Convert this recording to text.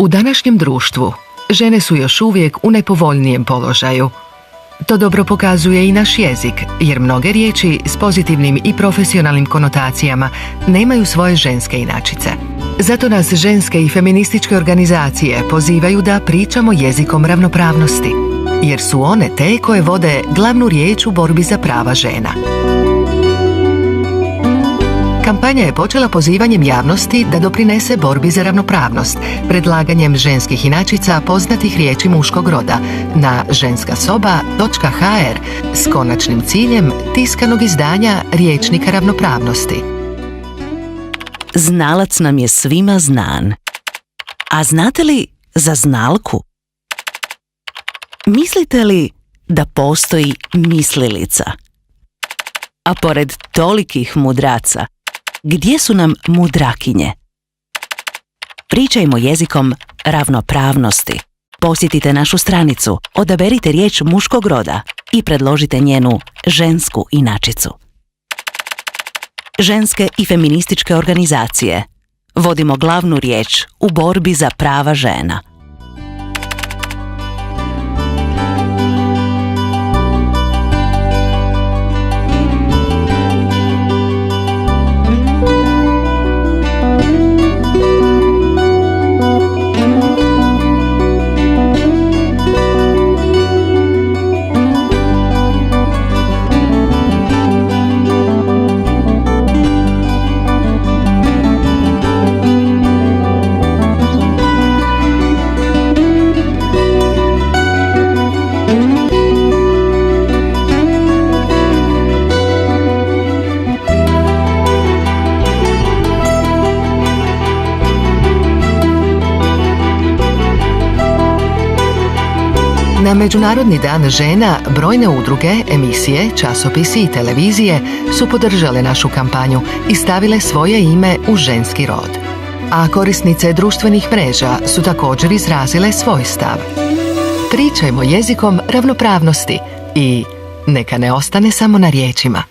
U današnjem društvu žene su još uvijek u nepovoljnijem položaju. To dobro pokazuje i naš jezik, jer mnoge riječi s pozitivnim i profesionalnim konotacijama nemaju svoje ženske inačice. Zato nas ženske i feminističke organizacije pozivaju da pričamo jezikom ravnopravnosti, jer su one te koje vode glavnu riječ u borbi za prava žena. Kampanja je počela pozivanjem javnosti da doprinese borbi za ravnopravnost, predlaganjem ženskih inačica poznatih riječi muškog roda na ženskasoba.hr s konačnim ciljem tiskanog izdanja Rječnika ravnopravnosti. Znalac nam je svima znan. A znate li za znalku? Mislite li da postoji mislilica? A pored tolikih mudraca, gdje su nam mudrakinje? Pričajmo jezikom ravnopravnosti. Posjetite našu stranicu, odaberite riječ muškog roda i predložite njenu žensku inačicu. Ženske i feminističke organizacije. Vodimo glavnu riječ u borbi za prava žena. Na Međunarodni dan žena brojne udruge, emisije, časopisi i televizije su podržale našu kampanju i stavile svoje ime u ženski rod. A korisnice društvenih mreža su također izrazile svoj stav. Pričajmo jezikom ravnopravnosti i neka ne ostane samo na riječima.